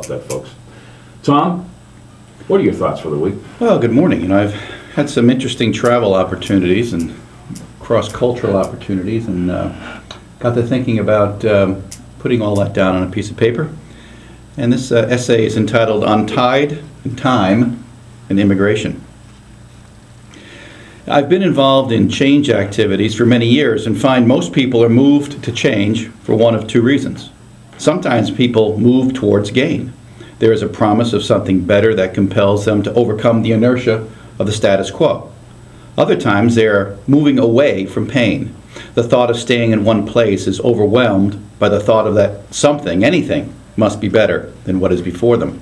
That, folks. Tom, what are your thoughts for the week? Well, good morning. I've had some interesting travel opportunities and cross-cultural opportunities, and got to thinking about putting all that down on a piece of paper. And this essay is entitled "Untied in Time and Immigration." I've been involved in change activities for many years and find most people are moved to change for one of two reasons. Sometimes people move towards gain. There is a promise of something better that compels them to overcome the inertia of the status quo. Other times they are moving away from pain. The thought of staying in one place is overwhelmed by the thought of that something, anything, must be better than what is before them.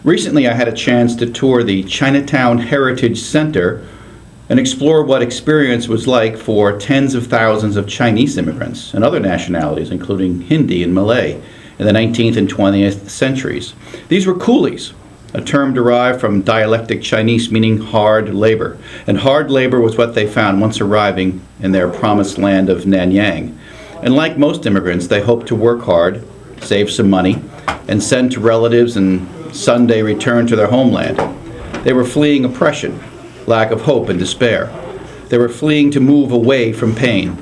Recently I had a chance to tour the Chinatown Heritage Center and explore what experience was like for tens of thousands of Chinese immigrants and other nationalities, including Hindi and Malay, in the 19th and 20th centuries. These were coolies, a term derived from dialectic Chinese meaning hard labor. And hard labor was what they found once arriving in their promised land of Nanyang. And like most immigrants, they hoped to work hard, save some money, and send to relatives and Sunday return to their homeland. They were fleeing oppression, lack of hope, and despair. They were fleeing to move away from pain.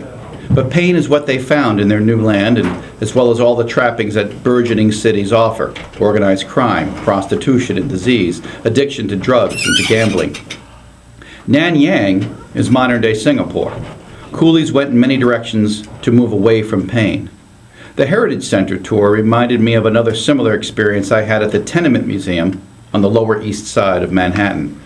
But pain is what they found in their new land, and as well as all the trappings that burgeoning cities offer: organized crime, prostitution and disease, addiction to drugs and to gambling. Nanyang is modern-day Singapore. Coolies went in many directions to move away from pain. The Heritage Center tour reminded me of another similar experience I had at the Tenement Museum on the Lower East Side of Manhattan.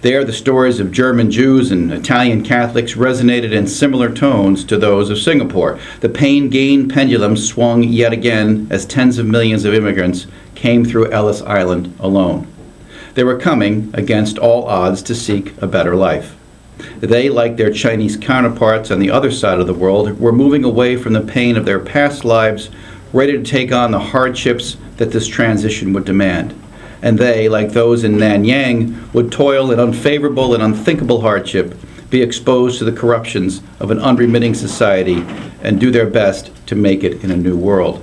There, the stories of German Jews and Italian Catholics resonated in similar tones to those of Singapore. The pain-gain pendulum swung yet again as tens of millions of immigrants came through Ellis Island alone. They were coming against all odds to seek a better life. They, like their Chinese counterparts on the other side of the world, were moving away from the pain of their past lives, ready to take on the hardships that this transition would demand. And they, like those in Nanyang, would toil in unfavorable and unthinkable hardship, be exposed to the corruptions of an unremitting society, and do their best to make it in a new world.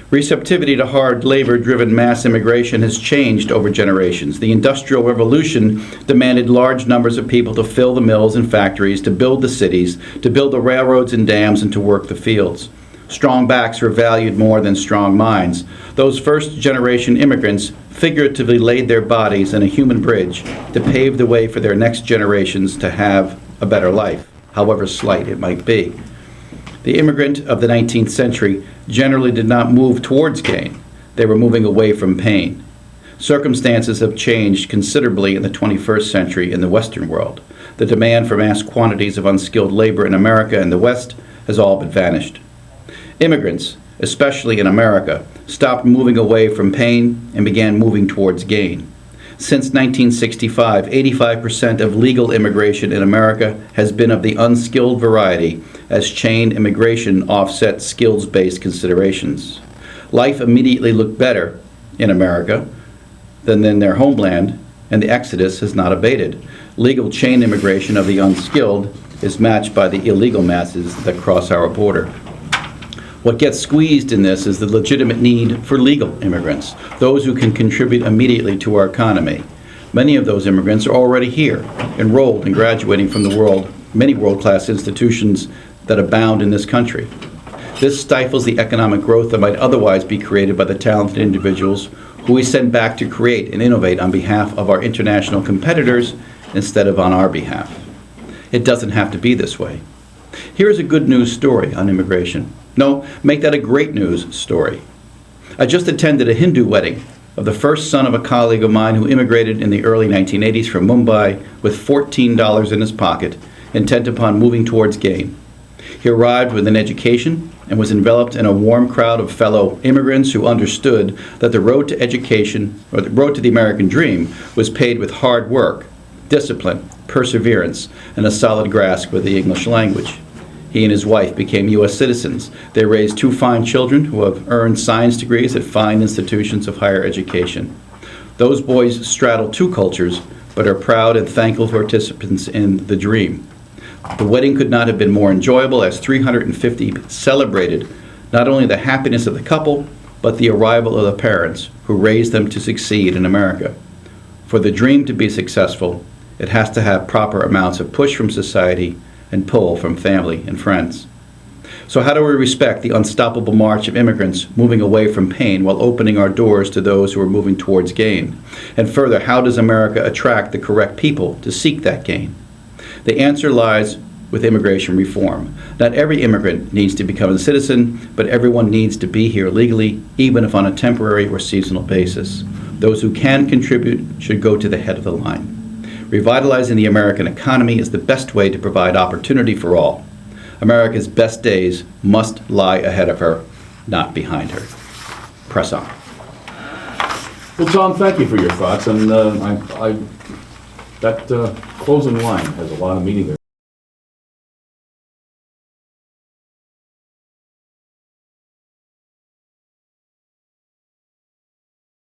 Receptivity to hard labor-driven mass immigration has changed over generations. The Industrial Revolution demanded large numbers of people to fill the mills and factories, to build the cities, to build the railroads and dams, and to work the fields. Strong backs were valued more than strong minds. Those first-generation immigrants figuratively laid their bodies in a human bridge to pave the way for their next generations to have a better life, however slight it might be. The immigrant of the 19th century generally did not move towards gain. They were moving away from pain. Circumstances have changed considerably in the 21st century in the Western world. The demand for mass quantities of unskilled labor in America and the West has all but vanished. Immigrants, especially in America, stopped moving away from pain and began moving towards gain. Since 1965, 85% of legal immigration in America has been of the unskilled variety, as chain immigration offsets skills-based considerations. Life immediately looked better in America than in their homeland, and the exodus has not abated. Legal chain immigration of the unskilled is matched by the illegal masses that cross our border. What gets squeezed in this is the legitimate need for legal immigrants, those who can contribute immediately to our economy. Many of those immigrants are already here, enrolled and graduating from many world-class institutions that abound in this country. This stifles the economic growth that might otherwise be created by the talented individuals who we send back to create and innovate on behalf of our international competitors instead of on our behalf. It doesn't have to be this way. Here's a good news story on immigration. No, make that a great news story. I just attended a Hindu wedding of the first son of a colleague of mine who immigrated in the early 1980s from Mumbai with $14 in his pocket, intent upon moving towards gain. He arrived with an education and was enveloped in a warm crowd of fellow immigrants who understood that the road to education, or the road to the American dream, was paved with hard work, discipline, perseverance, and a solid grasp of the English language. He and his wife became U.S. citizens. They raised two fine children who have earned science degrees at fine institutions of higher education. Those boys straddle two cultures, but are proud and thankful participants in the dream. The wedding could not have been more enjoyable, as 350 celebrated not only the happiness of the couple, but the arrival of the parents who raised them to succeed in America. For the dream to be successful, it has to have proper amounts of push from society and pull from family and friends. So how do we respect the unstoppable march of immigrants moving away from pain while opening our doors to those who are moving towards gain? And further, how does America attract the correct people to seek that gain? The answer lies with immigration reform. Not every immigrant needs to become a citizen, but everyone needs to be here legally, even if on a temporary or seasonal basis. Those who can contribute should go to the head of the line. Revitalizing the American economy is the best way to provide opportunity for all. America's best days must lie ahead of her, not behind her. Press on. Well, Tom, thank you for your thoughts, and that closing line has a lot of meaning there.